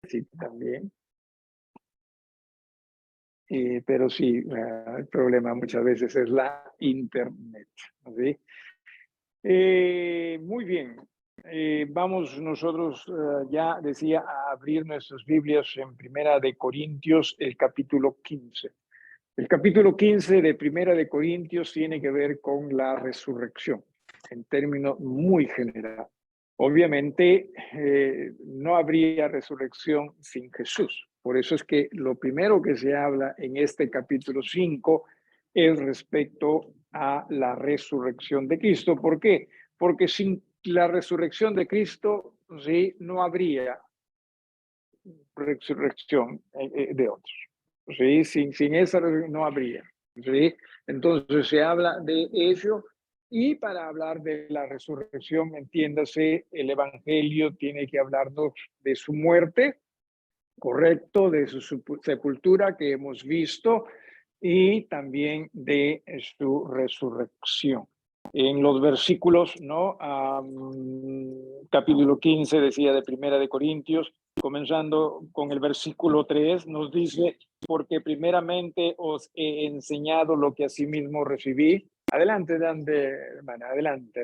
sí, también. Pero sí, el problema muchas veces es la internet. ¿Sí? Muy bien. Vamos nosotros, ya decía, a abrir nuestras Biblias en Primera de Corintios, el capítulo 15. El capítulo 15 de Primera de Corintios tiene que ver con la resurrección, en términos muy general. Obviamente, no habría resurrección sin Jesús. Por eso es que lo primero que se habla en este capítulo 5 es respecto a la resurrección de Cristo. ¿Por qué? Porque sin la resurrección de Cristo, sí, no habría resurrección de otros. ¿Sí? Sin esa no habría. ¿Sí? Entonces se habla de ello, y para hablar de la resurrección, entiéndase, el Evangelio tiene que hablarnos de su muerte, correcto, de su sepultura que hemos visto, y también de su resurrección. En los versículos, ¿no? Capítulo 15, decía, de Primera de Corintios, comenzando con el versículo 3, nos dice: porque primeramente os he enseñado lo que asimismo recibí. Adelante, hermana, adelante,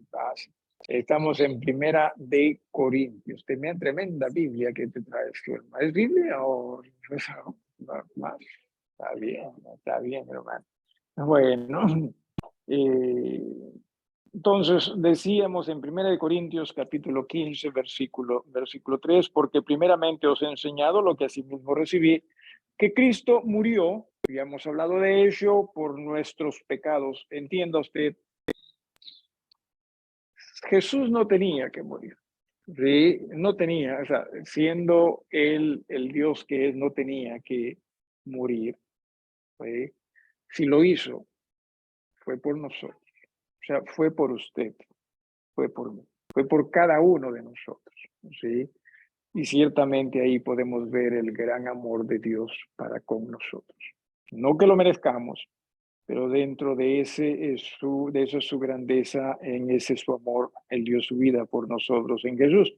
paz. Estamos en Primera de Corintios. Tremenda Biblia que te traes, tu hermano. ¿Es Biblia o más? Está bien, hermano. Bueno, eh, entonces decíamos en Primera de Corintios capítulo 15, versículo 3, porque primeramente os he enseñado lo que asimismo recibí, que Cristo murió, ya hemos hablado de ello, por nuestros pecados. Entienda usted, Jesús no tenía que morir. ¿Sí? No tenía, o sea, siendo él el Dios que es, no tenía que morir. ¿Sí? Si lo hizo, fue por nosotros. O sea, fue por usted, fue por mí, fue por cada uno de nosotros. ¿Sí? Y ciertamente ahí podemos ver el gran amor de Dios para con nosotros. No que lo merezcamos, pero dentro de ese es de eso es su grandeza, en ese su amor, Él dio su vida por nosotros en Jesús.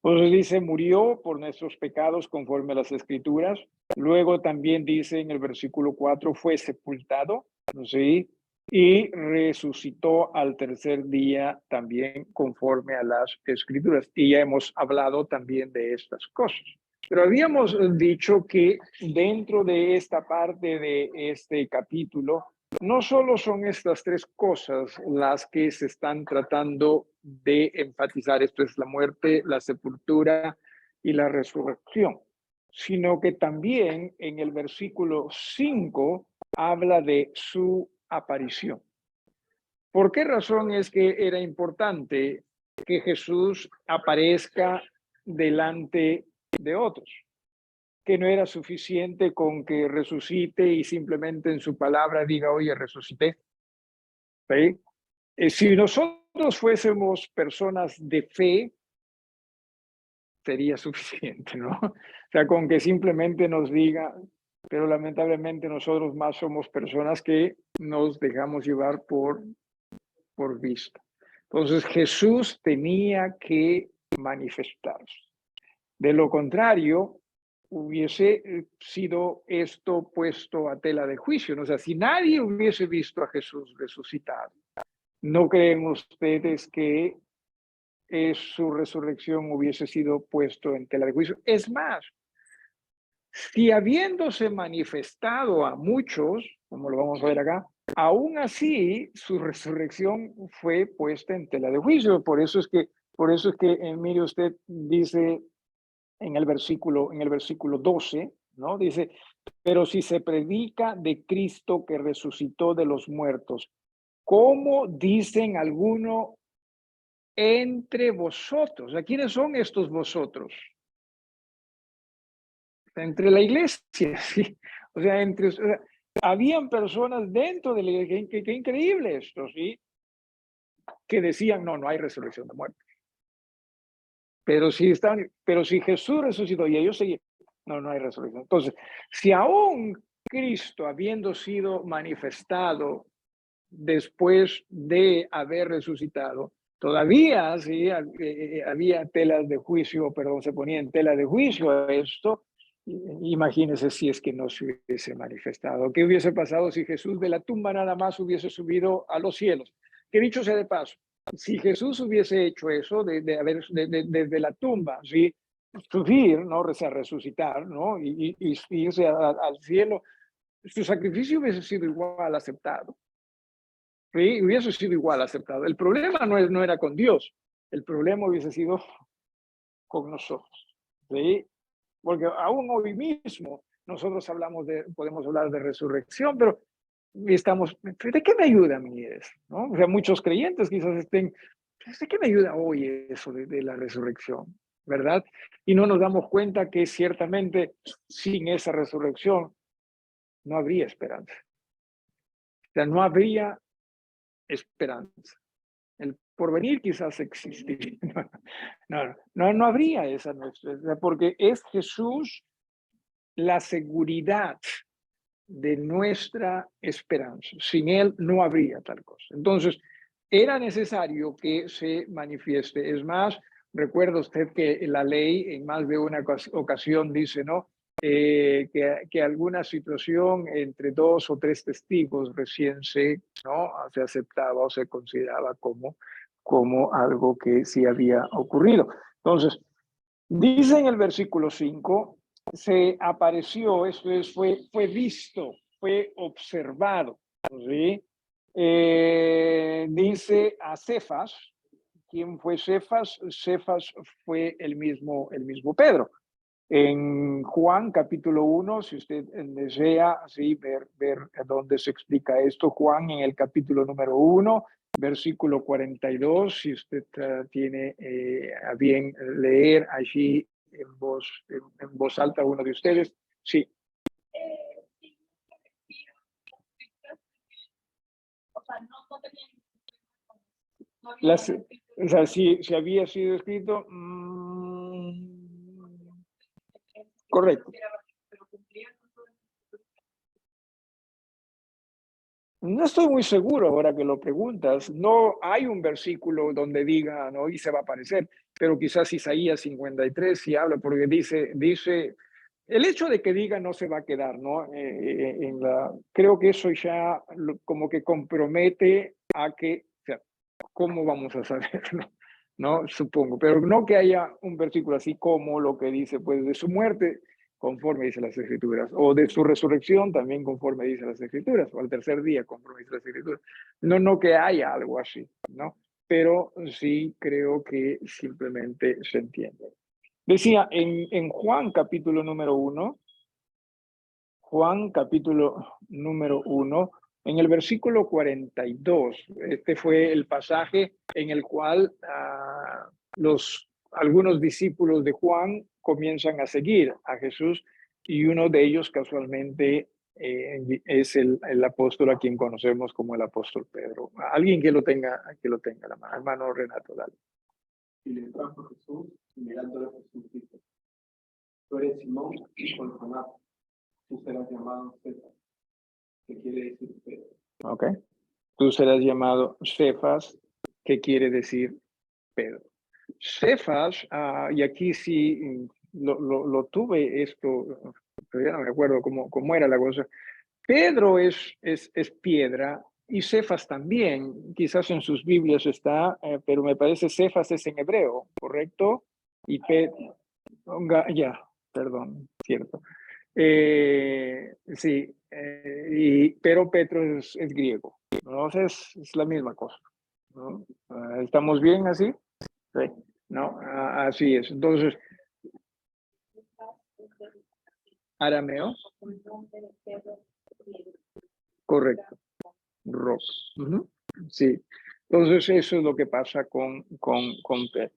Entonces dice, murió por nuestros pecados conforme a las Escrituras. Luego también dice en el versículo 4, fue sepultado, ¿sí? Y resucitó al tercer día también conforme a las Escrituras. Y ya hemos hablado también de estas cosas. Pero habíamos dicho que dentro de esta parte de este capítulo, no solo son estas tres cosas las que se están tratando de enfatizar, esto es la muerte, la sepultura y la resurrección, sino que también en el versículo 5 habla de su aparición. ¿Por qué razón es que era importante que Jesús aparezca delante de otros? Que no era suficiente con que resucite y simplemente en su palabra diga, oye, resucité. ¿Sí? Si nosotros fuésemos personas de fe, sería suficiente, ¿no? O sea, con que simplemente nos diga, pero lamentablemente nosotros más somos personas que nos dejamos llevar por vista. Entonces Jesús tenía que manifestarse. De lo contrario, hubiese sido esto puesto a tela de juicio, ¿no? O sea, si nadie hubiese visto a Jesús resucitado, ¿no creen ustedes que su resurrección hubiese sido puesto en tela de juicio? Es más, si habiéndose manifestado a muchos, como lo vamos a ver acá, aún así su resurrección fue puesta en tela de juicio. Por eso es que, mire usted, dice en el versículo 12, ¿no? Dice, pero si se predica de Cristo que resucitó de los muertos, ¿cómo dicen algunos entre vosotros? ¿A quiénes son estos vosotros? Entre la iglesia, ¿sí? O sea, habían personas dentro de la iglesia, que increíble esto, ¿sí? Que decían, no hay resurrección de muertos. Pero si Jesús resucitó y ellos seguían, no hay resurrección. Entonces, si aún Cristo, habiendo sido manifestado después de haber resucitado, Todavía sí, había telas de juicio, perdón, se ponía en tela de juicio esto. Imagínense si es que no se hubiese manifestado. ¿Qué hubiese pasado si Jesús de la tumba nada más hubiese subido a los cielos? Que dicho sea de paso, si Jesús hubiese hecho eso desde la tumba, ¿sí? Subir, ¿no? O sea, resucitar, ¿no? Y irse al cielo, su sacrificio hubiese sido igual aceptado. ¿Sí? Hubiese sido igual aceptado. El problema no era con Dios, el problema hubiese sido con nosotros. ¿Sí? Porque aún hoy mismo nosotros podemos hablar de resurrección, pero estamos, ¿de qué me ayuda a mí eso? ¿No? O sea, muchos creyentes quizás estén, ¿de qué me ayuda hoy eso de la resurrección? ¿Verdad? Y no nos damos cuenta que ciertamente sin esa resurrección no habría esperanza. O sea, no habría esperanza. El porvenir quizás existiría. No habría esa nuestra, porque es Jesús la seguridad de nuestra esperanza. Sin Él no habría tal cosa. Entonces, era necesario que se manifieste. Es más, recuerda usted que la ley en más de una ocasión dice, ¿no? Que alguna situación entre 2 o 3 testigos recién ¿no? Se aceptaba o se consideraba como algo que sí había ocurrido. Entonces, dice en el versículo 5, se apareció, esto es, fue visto, fue observado, ¿sí? Dice a Cefas. ¿Quién fue Cefas? Cefas fue el mismo Pedro. En Juan capítulo 1, si usted desea así ver dónde se explica esto, Juan en el capítulo número 1, versículo 42, si usted tiene a bien leer allí en voz alta uno de ustedes, sí. Las, o sea, si había sido escrito, correcto. No estoy muy seguro ahora que lo preguntas. No hay un versículo donde diga, no, y se va a aparecer, pero quizás Isaías 53 sí habla, porque dice, el hecho de que diga no se va a quedar, ¿no? Creo que eso ya como que compromete a que, o sea, ¿cómo vamos a saberlo? ¿No? Supongo, pero no que haya un versículo así como lo que dice, pues de su muerte conforme dice las Escrituras, o de su resurrección también conforme dice las Escrituras, o al tercer día conforme dice las Escrituras. No que haya algo así, ¿no? Pero sí creo que simplemente se entiende. Decía en Juan capítulo número 1, Juan capítulo número 1, en el versículo 42, este fue el pasaje en el cual algunos discípulos de Juan comienzan a seguir a Jesús y uno de ellos casualmente es el apóstol a quien conocemos como el apóstol Pedro. Alguien que lo tenga a la mano. Hermano Renato, dale. Y le trajo Jesús, y mirándole Jesús dijo: Tú eres Simón, hijo de Jonás, tú serás llamado Cefas, que quiere decir Pedro. Ok. Tú serás llamado Cefas, que quiere decir Pedro. Cefas, y aquí sí lo tuve esto, pero ya no me acuerdo cómo era la cosa. Pedro es piedra y Cefas también, quizás en sus Biblias está, pero me parece Cefas es en hebreo, ¿correcto? Y ya, perdón, cierto. Sí, pero Petro es griego, ¿no? Es la misma cosa, ¿no? ¿Estamos bien así? Sí, ¿no? Así es. Entonces, arameo, correcto, rock. Sí, entonces eso es lo que pasa con Pedro.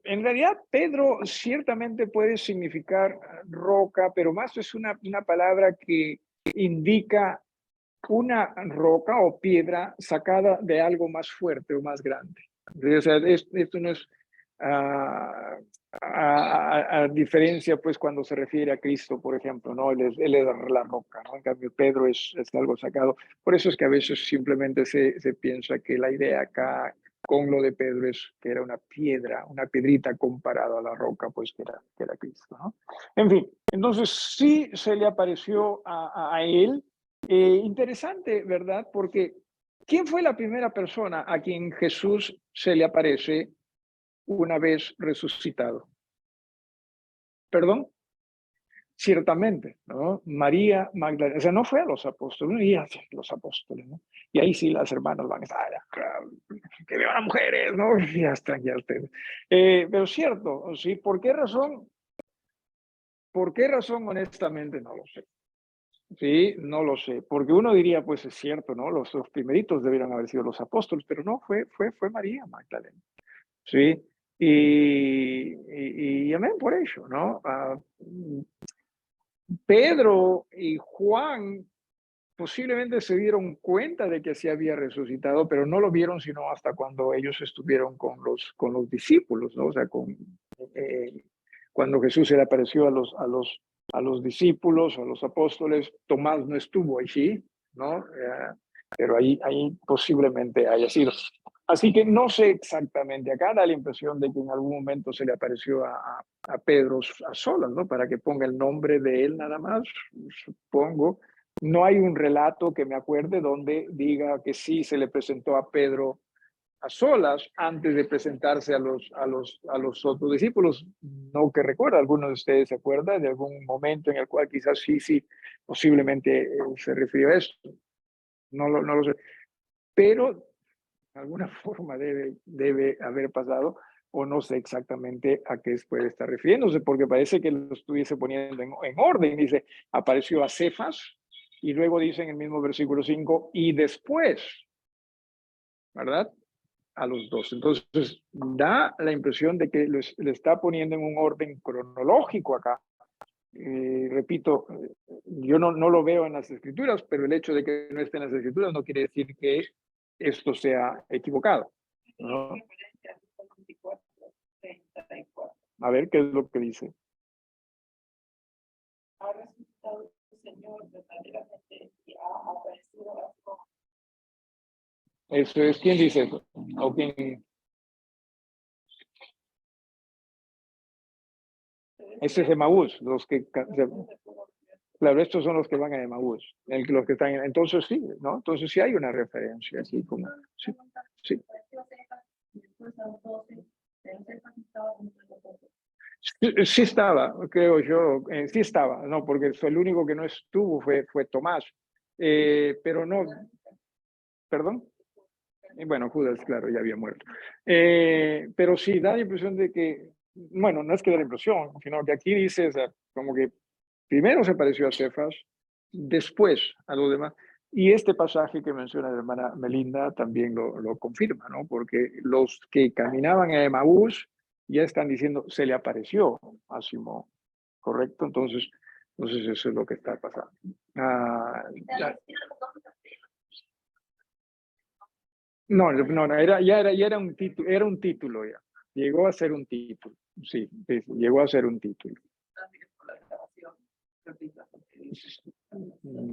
En realidad, Pedro ciertamente puede significar roca, pero más es una palabra que indica una roca o piedra sacada de algo más fuerte o más grande. O sea, esto no es a diferencia, pues, cuando se refiere a Cristo, por ejemplo, ¿no? Él es la roca, ¿no? En cambio, Pedro es algo sacado. Por eso es que a veces simplemente se piensa que la idea acá con lo de Pedro es que era una piedra, una piedrita comparada a la roca, pues que era Cristo, ¿no? En fin, entonces sí se le apareció a él. Interesante, ¿verdad? Porque ¿quién fue la primera persona a quien Jesús se le aparece una vez resucitado? ¿Perdón? Ciertamente, ¿no? María Magdalena, o sea, no fue a los apóstoles, y a los apóstoles, ¿no? Y ahí sí las hermanas van a estar, que vean a mujeres, ¿no? Y ya están, ya ustedes. Pero cierto, ¿sí? ¿Por qué razón? ¿Por qué razón? Honestamente, no lo sé. Sí, no lo sé, porque uno diría, pues es cierto, ¿no? Los primeritos debieron haber sido los apóstoles, pero no, fue María Magdalena, ¿sí? Y amén por ello, ¿no? Pedro y Juan posiblemente se dieron cuenta de que se había resucitado, pero no lo vieron sino hasta cuando ellos estuvieron con los discípulos, ¿no? O sea, eh, cuando Jesús se le apareció a los discípulos, a los apóstoles, Tomás no estuvo allí, ¿no? Pero ahí posiblemente haya sido. Así que no sé exactamente, acá da la impresión de que en algún momento se le apareció a Pedro a solas, ¿no? Para que ponga el nombre de él nada más, supongo. No hay un relato que me acuerde donde diga que sí se le presentó a Pedro a solas antes de presentarse a los otros discípulos. No que recuerda, alguno de ustedes se acuerda de algún momento en el cual quizás sí, posiblemente se refirió a esto. No lo sé. Pero de alguna forma debe haber pasado o no sé exactamente a qué puede estar refiriéndose, porque parece que lo estuviese poniendo en orden. Dice, apareció a Cefas y luego dice en el mismo versículo 5, y después, ¿verdad? A los dos. Entonces, da la impresión de que le está poniendo en un orden cronológico acá. Repito, yo no lo veo en las escrituras, pero el hecho de que no esté en las escrituras no quiere decir que esto sea equivocado, ¿no? A ver, ¿qué es lo que dice? Ha resucitado el Señor verdaderamente y ha aparecido a todos. Eso es, ¿quién dice eso? ¿O quién? Ese es Emaús, los que, claro, estos son los que van a Emaús, los que están, entonces sí, ¿no? Entonces sí hay una referencia, así como, sí, sí. Sí estaba, creo yo, sí estaba, no, porque fue el único que no estuvo, fue Tomás, pero no, perdón. Bueno, Judas, claro, ya había muerto. Pero sí, da la impresión de que, bueno, no es que da la impresión, sino que aquí dice, o sea, como que primero se pareció a Cefas, después a los demás. Y este pasaje que menciona la hermana Melinda también lo confirma, ¿no? Porque los que caminaban a Emaús ya están diciendo, se le apareció a Simón, ¿correcto? Entonces eso es lo que está pasando. No, ya era un título ya. Llegó a ser un título, sí, llegó a ser un título.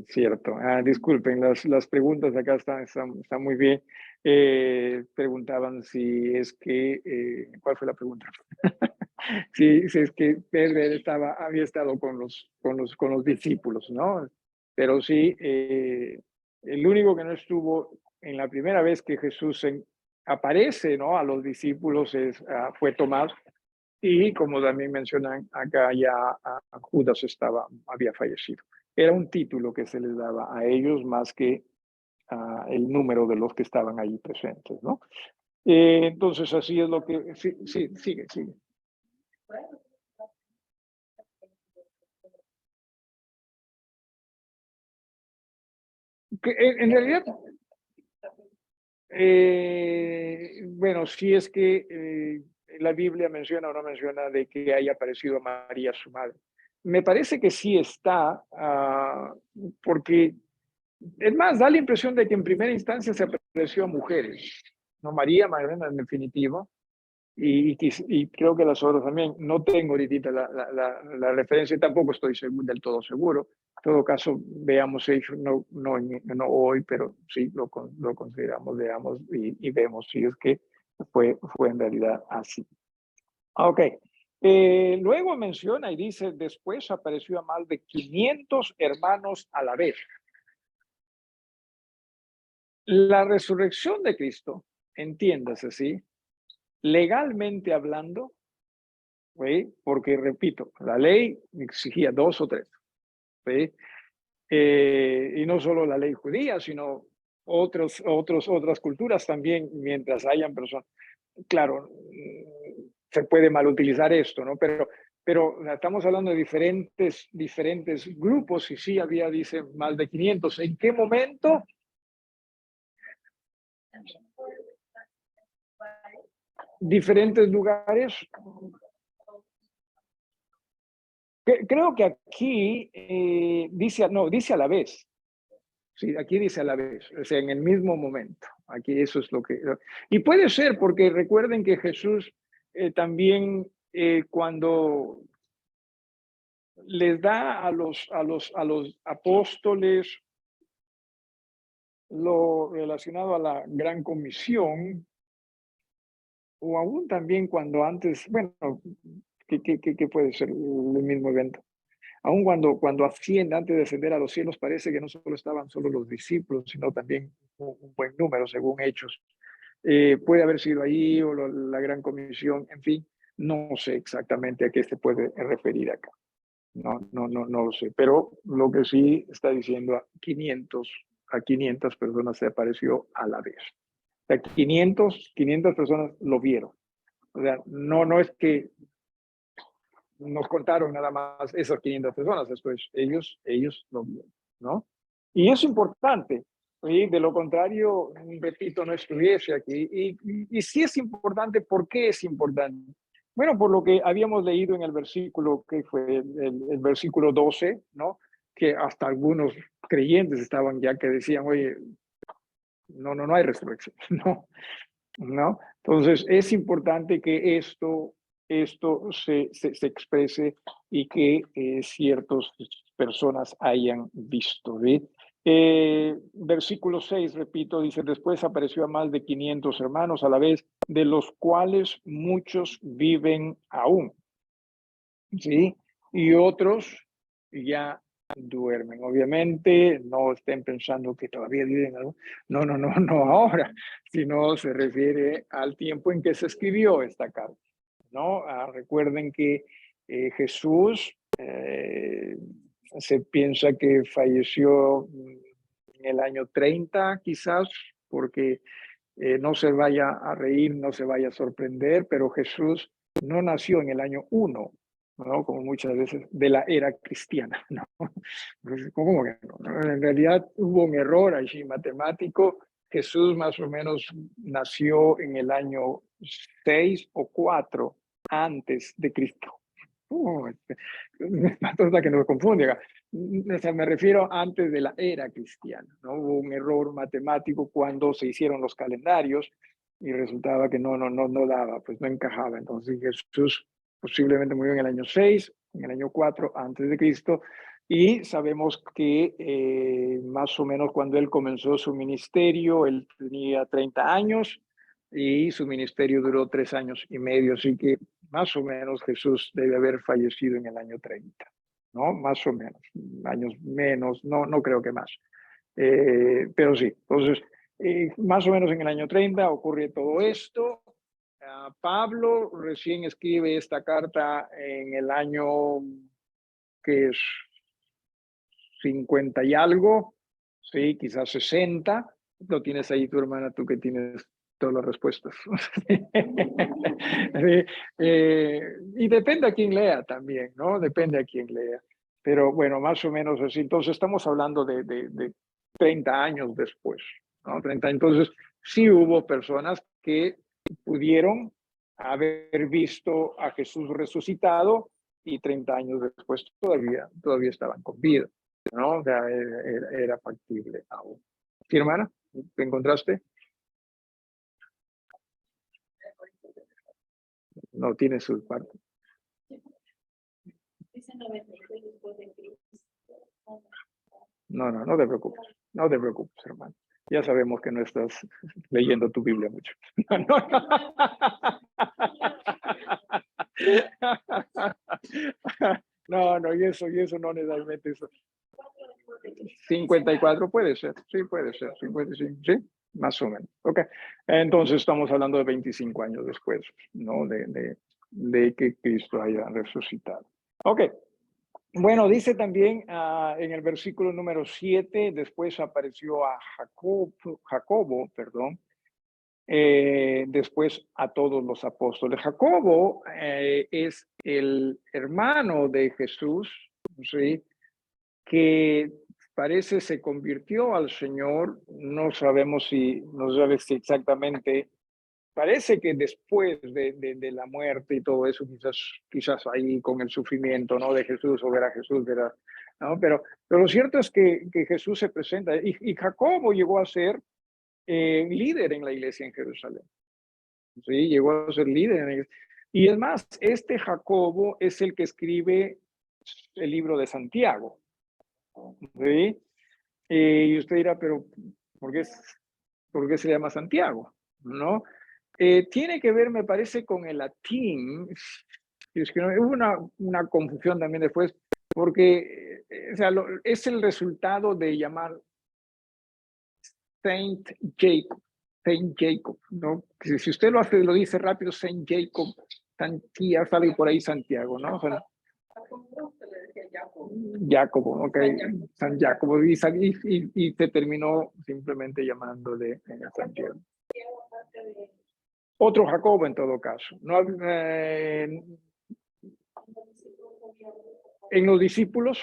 Cierto. Disculpen, las preguntas acá están muy bien. Preguntaban si es que, ¿cuál fue la pregunta? Si es que Pedro había estado con los discípulos, ¿no? Pero sí, el único que no estuvo en la primera vez que Jesús aparece, ¿no? A los discípulos fue Tomás. Y como también mencionan acá, ya Judas había fallecido. Era un título que se les daba a ellos más que el número de los que estaban ahí presentes, ¿no? Entonces, así es lo que... Sí, sigue. Que, en realidad, bueno, si es que la Biblia menciona o no menciona de que haya aparecido María, su madre. Me parece que sí está, porque es más, da la impresión de que en primera instancia se apareció a mujeres, no María Magdalena en definitivo, y creo que las otras también. No tengo ahorita la referencia, tampoco estoy del todo seguro. En todo caso, veamos hecho, no hoy, pero sí lo consideramos, veamos y vemos si es que fue en realidad así. Ok. Luego menciona y dice, después apareció a más de 500 hermanos a la vez. La resurrección de Cristo, entiéndase, ¿sí? Legalmente hablando, ¿sí? Porque repito, la ley exigía 2 o 3, ¿sí? Y no solo la ley judía, sino otras culturas también, mientras hayan personas. Claro, se puede mal utilizar esto, ¿no? Pero estamos hablando de diferentes grupos y sí había, dice, más de 500. ¿En qué momento? Diferentes lugares. Creo que aquí dice a la vez. Sí, aquí dice a la vez, o sea, en el mismo momento. Aquí eso es lo que... Y puede ser, porque recuerden que Jesús también cuando les da a los apóstoles lo relacionado a la gran comisión, o aún también cuando antes, bueno, ¿qué puede ser el mismo evento? Aún cuando asciende, antes de ascender a los cielos, parece que no solo estaban solo los discípulos, sino también un buen número, según Hechos. Puede haber sido ahí o la gran comisión, en fin, no sé exactamente a qué se puede referir acá. No lo sé, pero lo que sí está diciendo a 500 personas se apareció a la vez. O sea, 500 personas lo vieron. O sea, no es que nos contaron nada más esas 500 personas, después ellos lo vieron, ¿no? Y es importante, y de lo contrario, repito, no estuviese aquí. Y sí es importante, ¿por qué es importante? Bueno, por lo que habíamos leído en el versículo, que fue el versículo 12, ¿no? Que hasta algunos creyentes estaban ya que decían, oye, no hay resurrección, ¿no? Entonces es importante que esto se exprese y que ciertas personas hayan visto. ¿Sí? Versículo 6, repito, dice, después apareció a más de 500 hermanos a la vez, de los cuales muchos viven aún. ¿Sí? Y otros ya duermen. Obviamente no estén pensando que todavía viven algo. No ahora, sino se refiere al tiempo en que se escribió esta carta. ¿No? Recuerden que Jesús se piensa que falleció en el año 30 quizás, porque no se vaya a reír, no se vaya a sorprender, pero Jesús no nació en el año 1, ¿no? Como muchas veces de la era cristiana, ¿no? ¿Cómo que no? En realidad hubo un error allí matemático. Jesús más o menos nació en el año 6 o 4 antes de Cristo. Hasta que nos confunde. O sea, me refiero antes de la era cristiana, ¿no? Hubo un error matemático cuando se hicieron los calendarios y resultaba que no daba, pues no encajaba. Entonces Jesús posiblemente murió en el año 6, en el año 4 antes de Cristo, y sabemos que más o menos cuando él comenzó su ministerio, él tenía 30 años y su ministerio duró 3 años y medio, así que más o menos Jesús debe haber fallecido en el año 30, ¿no? Más o menos, años menos, no creo que más. Pero sí, entonces, más o menos en el año 30 ocurre todo esto. Pablo recién escribe esta carta en el año que es 50 y algo, sí, quizás 60. Lo tienes ahí tu hermana, tú que tienes todas las respuestas. Sí, y depende a quién lea también, ¿no? Depende a quién lea. Pero bueno, más o menos así. Entonces estamos hablando de 30 años después, ¿no? 30. Entonces sí hubo personas que pudieron haber visto a Jesús resucitado y 30 años después todavía estaban con vida, ¿no? O sea, era factible aún. ¿Sí, hermana? ¿Te encontraste? No tiene su parte. No te preocupes. No te preocupes, hermano. Ya sabemos que no estás leyendo tu Biblia mucho. No, no, y eso no necesariamente eso. 54 puede ser, sí, puede ser, 55, sí, más o menos. Ok, entonces estamos hablando de 25 años después, ¿no? De que Cristo haya resucitado. Ok, bueno, dice también en el versículo número 7, después apareció a Jacobo, perdón, después a todos los apóstoles. Jacobo es el hermano de Jesús, ¿sí? Que parece se convirtió al Señor, no sabemos si exactamente, parece que después de la muerte y todo eso, quizás ahí con el sufrimiento, ¿no? De Jesús, o ver a Jesús, ¿no? Pero lo cierto es que Jesús se presenta, y Jacobo llegó a ser líder en la iglesia en Jerusalén, ¿sí? Llegó a ser líder en la iglesia. Y es más, este Jacobo es el que escribe el libro de Santiago, ¿sí? Y usted dirá, pero ¿por qué, por qué se llama Santiago? ¿No? Tiene que ver, me parece, con el latín. Es que no, hubo una confusión también después, porque o sea, es el resultado de llamar Saint Jacob, Saint Jacob, ¿no? Si usted lo dice rápido, Saint Jacob, Santía, sale por ahí Santiago, ¿no? O sea, Jacobo, ok, San Jacobo, y se terminó simplemente llamándole Santiago. Otro Jacobo en todo caso. No, en los discípulos,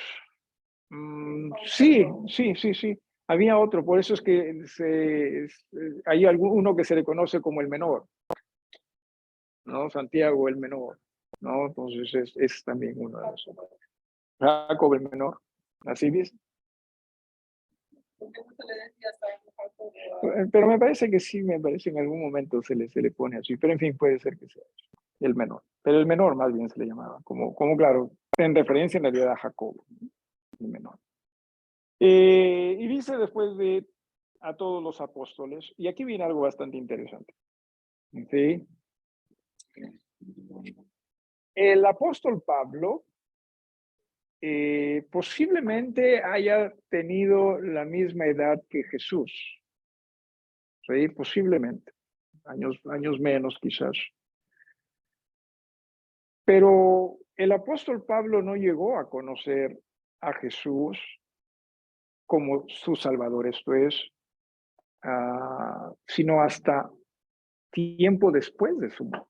sí, sí, sí, sí. Había otro, por eso es que hay uno que se le conoce como el menor, ¿no? Santiago el menor, ¿no? Entonces es también uno de esos. Jacob el menor, así dice. Pero me parece que sí, me parece en algún momento se le pone así, pero en fin, puede ser que sea el menor. Pero el menor más bien se le llamaba, como claro, en referencia en realidad a Jacobo, el menor. Y dice después de a todos los apóstoles, y aquí viene algo bastante interesante. ¿Sí? El apóstol Pablo posiblemente haya tenido la misma edad que Jesús, ¿sí? Posiblemente, años menos quizás. Pero el apóstol Pablo no llegó a conocer a Jesús como su Salvador, esto es, sino hasta tiempo después de su muerte.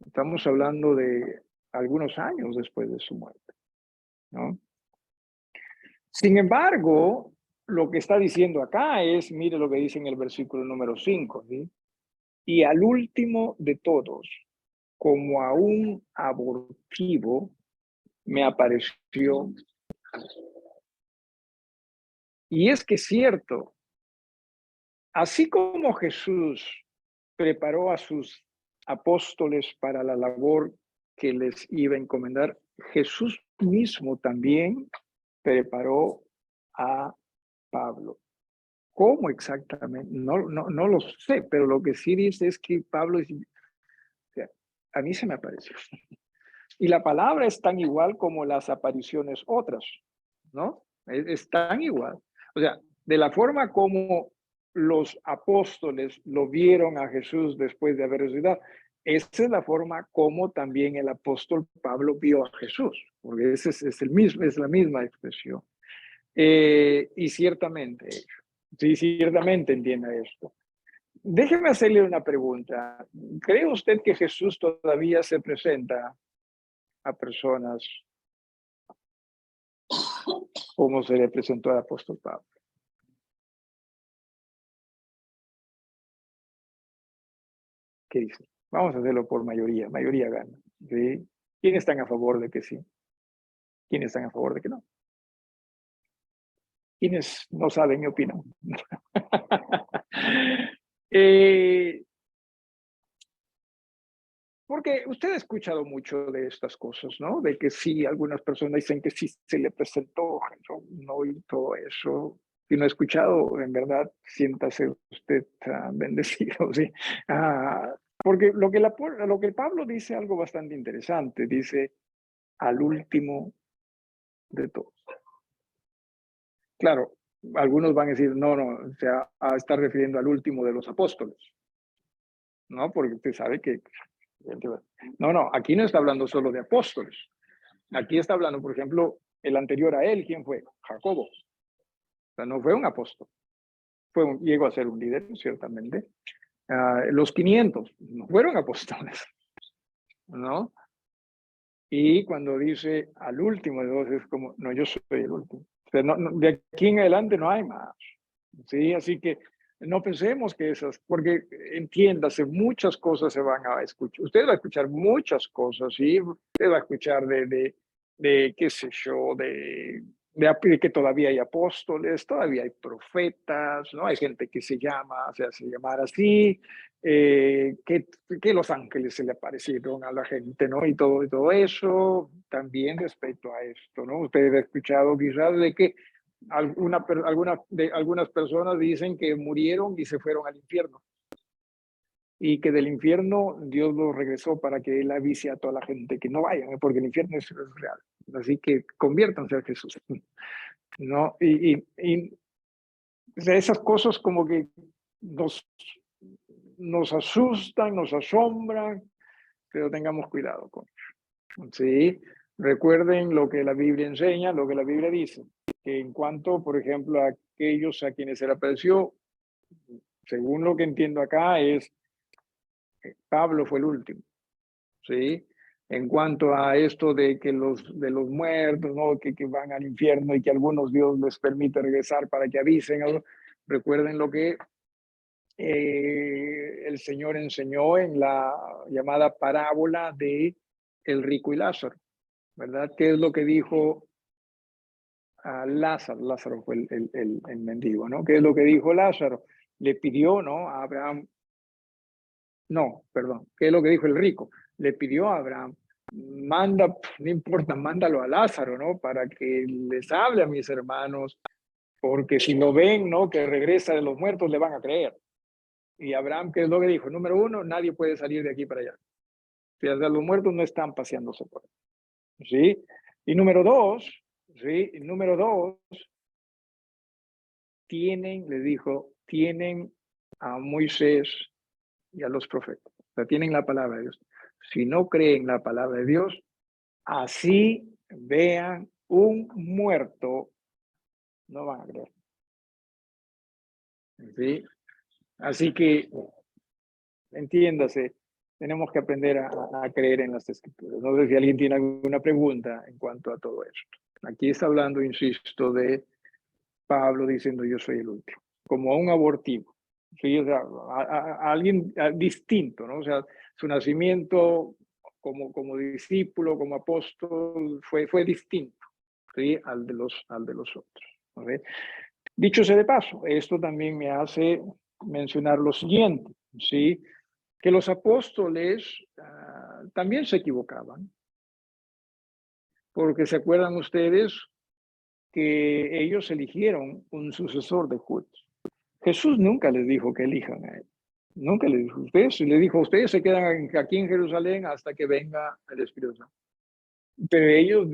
Estamos hablando de algunos años después de su muerte, ¿no? Sin embargo, lo que está diciendo acá es, mire lo que dice en el versículo número 5, ¿sí? Y al último de todos, como a un abortivo, me apareció. Y es que es cierto, así como Jesús preparó a sus apóstoles para la labor que les iba a encomendar, Jesús mismo también preparó a Pablo. ¿Cómo exactamente? No lo sé, pero lo que sí dice es que Pablo, o sea, a mí se me apareció. Y la palabra es tan igual como las apariciones otras, ¿no? Es tan igual. O sea, de la forma como los apóstoles lo vieron a Jesús después de haber resucitado, esa es la forma como también el apóstol Pablo vio a Jesús, porque es la misma expresión. Y ciertamente, sí, ciertamente entienda esto. Déjeme hacerle una pregunta. ¿Cree usted que Jesús todavía se presenta a personas como se le presentó al apóstol Pablo? ¿Qué dice? Vamos a hacerlo por mayoría, mayoría gana. ¿Sí? ¿Quiénes están a favor de que sí? ¿Quiénes están a favor de que no? ¿Quiénes no saben y opinan? eh, Porque usted ha escuchado mucho de estas cosas, ¿no? De que sí, algunas personas dicen que sí se le presentó, no, y todo eso. Si no ha escuchado, en verdad, siéntase usted bendecido, ¿sí? Porque lo que Pablo dice algo bastante interesante, dice al último de todos. Claro, algunos van a decir, no, se está refiriendo al último de los apóstoles, ¿no? Porque usted sabe que, no, aquí no está hablando solo de apóstoles. Aquí está hablando, por ejemplo, el anterior a él, ¿quién fue? Jacobo. O sea, no fue un apóstol. Llegó a ser un líder, ciertamente. Los 500 no fueron apóstoles, ¿no? Y cuando dice al último de dos, es como, no, yo soy el último. O sea, de aquí en adelante no hay más. ¿Sí? Así que no pensemos que esas, porque entiéndase, muchas cosas se van a escuchar. Usted va a escuchar muchas cosas, ¿sí? Usted va a escuchar de qué sé yo, de que todavía hay apóstoles, todavía hay profetas, ¿no? Hay gente que se hace llamar así, que los ángeles se le aparecieron a la gente, ¿no? Y todo eso, también respecto a esto, ¿no? Usted ha escuchado quizás de que algunas personas dicen que murieron y se fueron al infierno y que del infierno Dios los regresó para que él avise a toda la gente que no vayan, porque el infierno es real. Así que conviértanse a Jesús, ¿no? O sea, esas cosas como que nos asustan, nos asombran, pero tengamos cuidado con eso. ¿Sí? Recuerden lo que la Biblia enseña, lo que la Biblia dice, que en cuanto, por ejemplo, a aquellos a quienes se le apareció, según lo que entiendo acá, es Pablo fue el último, ¿sí? En cuanto a esto de que de los muertos, ¿no? Que van al infierno y que algunos Dios les permite regresar para que avisen, ¿no? Recuerden lo que el Señor enseñó en la llamada parábola de el rico y Lázaro, ¿verdad? ¿Qué es lo que dijo a Lázaro? Lázaro fue el mendigo, ¿no? ¿Qué es lo que dijo Lázaro? Le pidió, ¿no? A Abraham, no, perdón, ¿qué es lo que dijo el rico? Le pidió a Abraham, no importa, mándalo a Lázaro, ¿no? Para que les hable a mis hermanos, porque si lo ven, ¿no? Que regresa de los muertos, le van a creer. Y Abraham, ¿qué es lo que dijo? Número uno, nadie puede salir de aquí para allá. Si los muertos no están paseándose por ahí, ¿sí? Y número dos, ¿sí? Y número dos, les dijo, tienen a Moisés y a los profetas. O sea, tienen la palabra de Dios. Si no creen la palabra de Dios, así vean un muerto, no van a creer. ¿Sí? Así que, entiéndase, tenemos que aprender a creer en las escrituras. No sé si alguien tiene alguna pregunta en cuanto a todo esto. Aquí está hablando, insisto, de Pablo diciendo yo soy el último, como un abortivo. ¿Sí? O sea, alguien distinto, ¿no? O sea, su nacimiento como discípulo, como apóstol, fue distinto, ¿sí? al de los otros. ¿Sí? Dicho sea de paso, esto también me hace mencionar lo siguiente, ¿sí? Que los apóstoles también se equivocaban, porque se acuerdan ustedes que ellos eligieron un sucesor de Judas. Jesús nunca les dijo que elijan a él. Nunca les dijo, le dijo, ustedes se quedan aquí en Jerusalén hasta que venga el Espíritu Santo. Pero ellos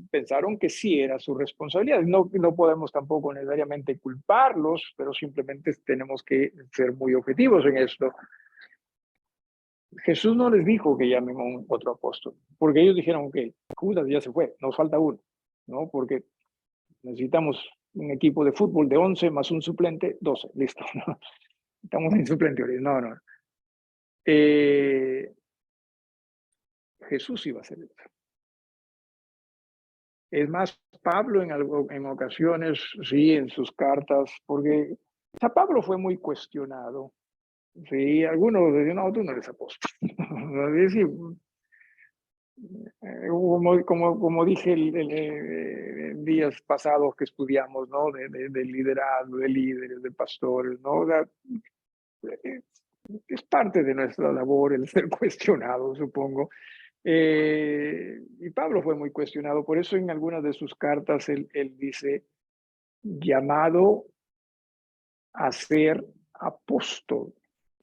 pensaron que sí era su responsabilidad. No podemos tampoco necesariamente culparlos, pero simplemente tenemos que ser muy objetivos en esto. Jesús no les dijo que llamen a un otro apóstol, porque ellos dijeron, ok, Judas ya se fue, nos falta uno, ¿no? Porque necesitamos un equipo de fútbol de 11 más un suplente, 12, listo, ¿no? Estamos en suplente, no. Jesús iba a hacer eso. Es más, Pablo en ocasiones, sí, en sus cartas, porque Pablo fue muy cuestionado. Sí, algunos decían, no, tú no eres apóstol. Sí, como dije días pasados que estudiamos, ¿no? De liderazgo, de líderes, de pastores, ¿no? O sea, es parte de nuestra labor el ser cuestionado, supongo. Y Pablo fue muy cuestionado, por eso en algunas de sus cartas él dice, llamado a ser apóstol,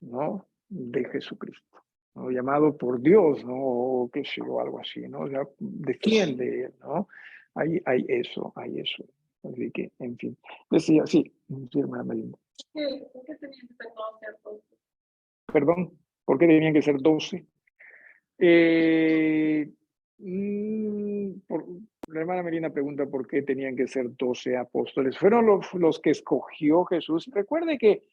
¿no? De Jesucristo, ¿no? Llamado por Dios, ¿no? O qué sé yo, algo así, ¿no? O sea, defiende, ¿no? Hay eso, hay eso. Así que, en fin. Decía, sí, sí, hermana Melinda. ¿Por qué tenían que ser 12 apóstoles? Perdón, ¿por qué tenían que ser 12? La hermana Melina pregunta por qué tenían que ser 12 apóstoles. Fueron los que escogió Jesús. Recuerde que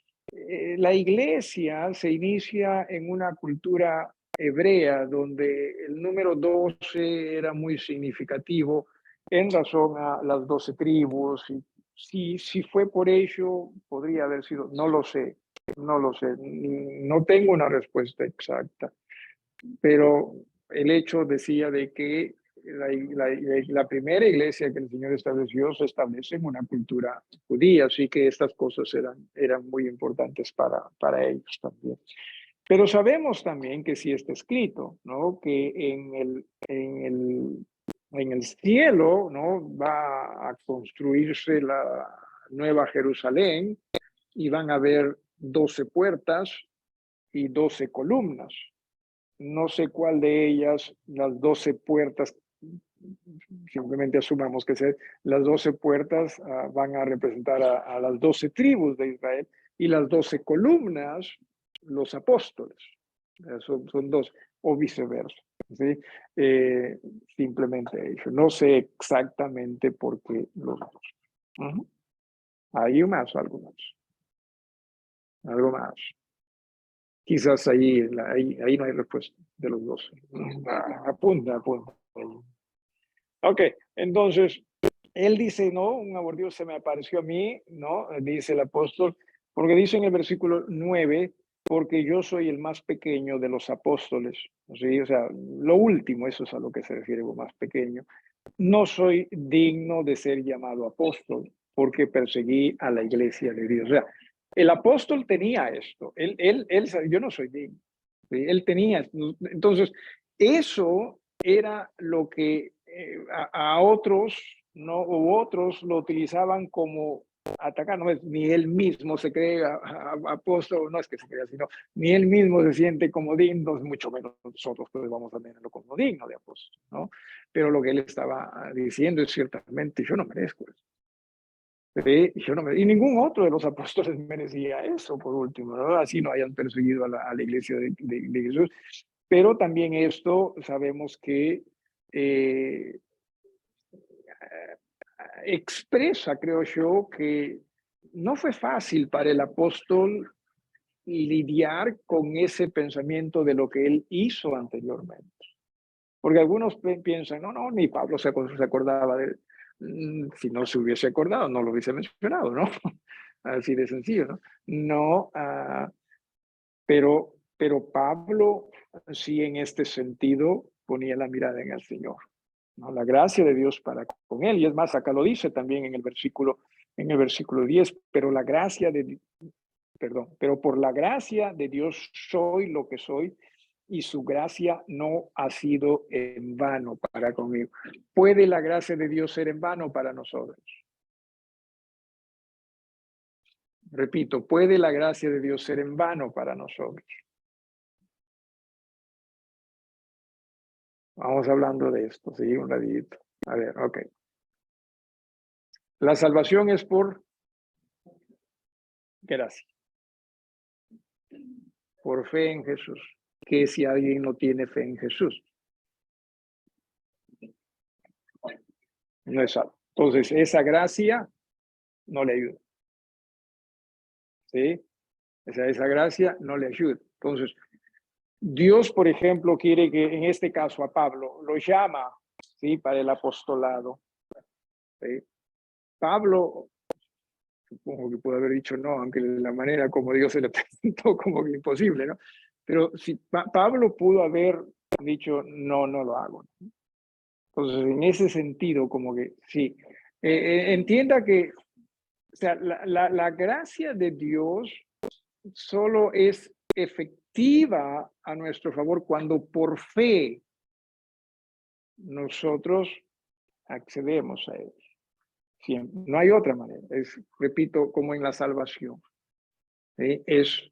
la iglesia se inicia en una cultura hebrea donde el número 12 era muy significativo en razón a las 12 tribus. Y si fue por ello, podría haber sido, no lo sé, no lo sé, no tengo una respuesta exacta, pero el hecho decía de que la primera iglesia que el Señor estableció se establece en una cultura judía, así que estas cosas eran muy importantes para ellos también. Pero sabemos también que sí está escrito, ¿no? Que en el cielo, ¿no? Va a construirse la nueva Jerusalén y van a haber 12 puertas y 12 columnas. No sé cuál de ellas, las 12 puertas, simplemente asumamos que las 12 puertas van a representar a las 12 tribus de Israel y las 12 columnas, los apóstoles. Son dos, o viceversa. ¿Sí? Simplemente eso. No sé exactamente por qué los dos. Hay más, algo más. Algo más. Quizás ahí no hay respuesta de los dos. Apunta. Ok, entonces, él dice, no, un amor Dios se me apareció a mí, ¿no? Dice el apóstol, porque dice en el versículo 9, porque yo soy el más pequeño de los apóstoles. ¿Sí? O sea, lo último, eso es a lo que se refiere con más pequeño. No soy digno de ser llamado apóstol porque perseguí a la iglesia de Dios. O sea, el apóstol tenía esto. Yo no soy digno. ¿Sí? Él tenía. Entonces, eso era lo que a otros, ¿no? U otros lo utilizaban como atacar. No es, ni él mismo se cree apóstol, no es que se crea, sino ni él mismo se siente como digno, mucho menos nosotros pues vamos a tenerlo como digno de apóstol, ¿no? Pero lo que él estaba diciendo es ciertamente, yo no merezco eso. ¿Sí? Y ningún otro de los apóstoles merecía eso, por último, ¿no? Así no hayan perseguido a la iglesia de Jesús. Pero también esto sabemos que expresa, creo yo, que no fue fácil para el apóstol lidiar con ese pensamiento de lo que él hizo anteriormente. Porque algunos piensan, no, ni Pablo se acordaba de él. Si no se hubiese acordado, no lo hubiese mencionado, ¿no? Así de sencillo, ¿no? No, pero Pablo sí en este sentido ponía la mirada en el Señor, ¿no? La gracia de Dios para con él, y es más, acá lo dice también en el versículo 10, pero la gracia de, perdón, pero por la gracia de Dios soy lo que soy, y su gracia no ha sido en vano para conmigo. ¿Puede la gracia de Dios ser en vano para nosotros? Repito, ¿puede la gracia de Dios ser en vano para nosotros? Vamos hablando de esto, sí, un ratito. A ver, ok. La salvación es por gracia, por fe en Jesús. ¿Qué si alguien no tiene fe en Jesús? No es salvo. Entonces, esa gracia no le ayuda. ¿Sí? Esa gracia no le ayuda. Entonces, Dios, por ejemplo, quiere que en este caso a Pablo lo llama, ¿sí? Para el apostolado. ¿Sí? Pablo, supongo que pudo haber dicho no, aunque la manera como Dios se le presentó como que imposible, ¿no? Pero si Pablo pudo haber dicho no, no lo hago. Entonces, en ese sentido, como que sí, entienda que, o sea, la gracia de Dios solo es efectiva a nuestro favor cuando por fe nosotros accedemos a él. Siempre. No hay otra manera. Repito, como en la salvación. Es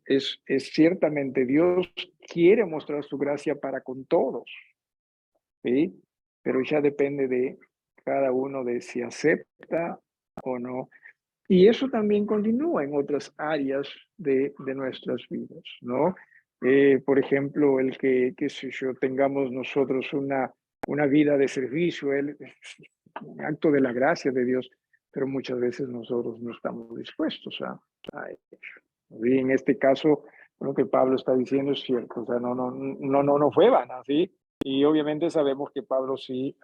ciertamente Dios quiere mostrar su gracia para con todos, ¿sí? Pero ya depende de cada uno de si acepta o no. Y eso también continúa en otras áreas de nuestras vidas, ¿no? Por ejemplo, el que si yo, tengamos nosotros una vida de servicio, es un acto de la gracia de Dios, pero muchas veces nosotros no estamos dispuestos a ello. Y en este caso, lo que Pablo está diciendo es cierto, o sea, no fue vana, ¿sí? Y obviamente sabemos que Pablo sí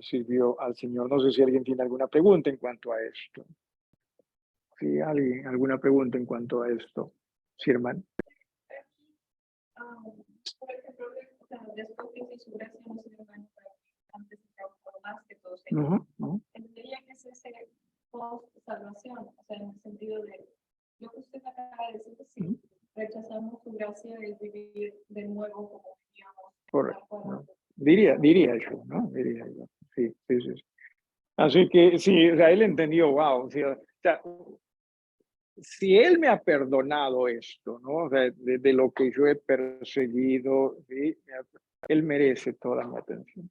sirvió al Señor. No sé si alguien tiene alguna pregunta en cuanto a esto. Sí, alguien, alguna pregunta en cuanto a esto. Sí, hermano. Por ejemplo, o sea, después que su gracia no se dio antes de por más que todos tendría que ser ese post-salvación, o sea, en el sentido de lo que usted acaba de decir, si rechazamos su gracia, es vivir de nuevo como vivíamos. Correcto. No. Diría yo, ¿no? Diría yo. Sí. Así que sí, o sea, él entendió, wow, sí, o sea, si él me ha perdonado esto, ¿no? O sea, de lo que yo he perseguido, ¿sí? Él merece toda mi atención,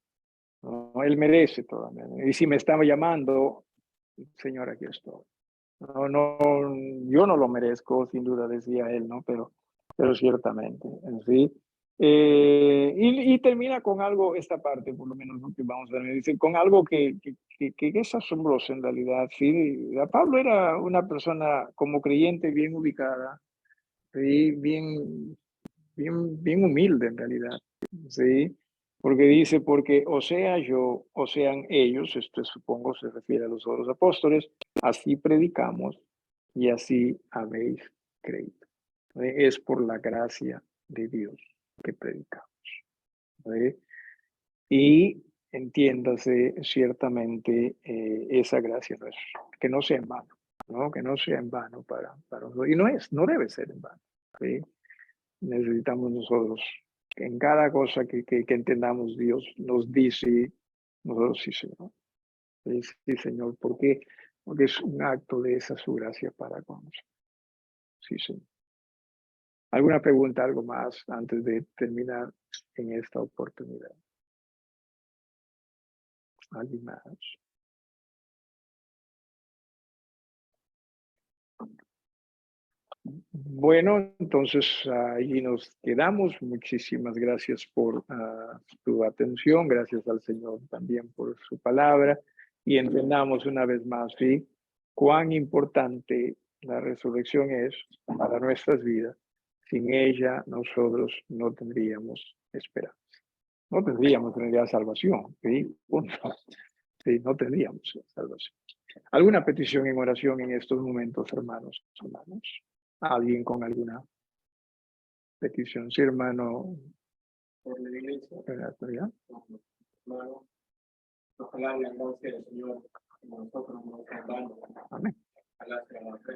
¿no? Él merece toda mi atención. Y si me estaba llamando, Señor, aquí estoy. Yo no lo merezco, sin duda decía él, ¿no? Pero ciertamente, ¿sí? Y termina con algo, esta parte, por lo menos, ¿no? Que vamos a ver, dice, con algo que es asombroso en realidad, ¿sí? Pablo era una persona como creyente bien ubicada, ¿sí? Bien humilde en realidad, ¿sí? Porque dice, porque o sea yo, o sean ellos, esto supongo se refiere a los otros apóstoles, así predicamos y así habéis creído. Es por la gracia de Dios que predicamos. ¿Sí? Y entiéndase ciertamente esa gracia, no es, que no sea en vano, ¿no? Que no sea en vano para nosotros. Y no debe ser en vano. ¿Sí? Necesitamos nosotros que en cada cosa que entendamos, Dios nos dice, nosotros sí, Señor. Sí, Señor. ¿Por qué? Porque es un acto de esa su gracia para con nosotros. Sí, Señor. ¿Alguna pregunta, algo más antes de terminar en esta oportunidad? ¿Alguien más? Bueno, entonces ahí nos quedamos. Muchísimas gracias por tu atención. Gracias al Señor también por su palabra. Y entendamos una vez más, ¿sí? Cuán importante la resurrección es para nuestras vidas. Sin ella nosotros no tendríamos esperanza. No tendríamos en realidad salvación, ¿sí? Punto. Sí, no tendríamos salvación. ¿Alguna petición en oración en estos momentos, hermanos? ¿Alguien con alguna petición? Sí, hermano. Por la iglesia, ¿Ya? hermano, ojalá la gracia del Señor en nosotros nos acompañe. Amén. Ojalá sea la fe.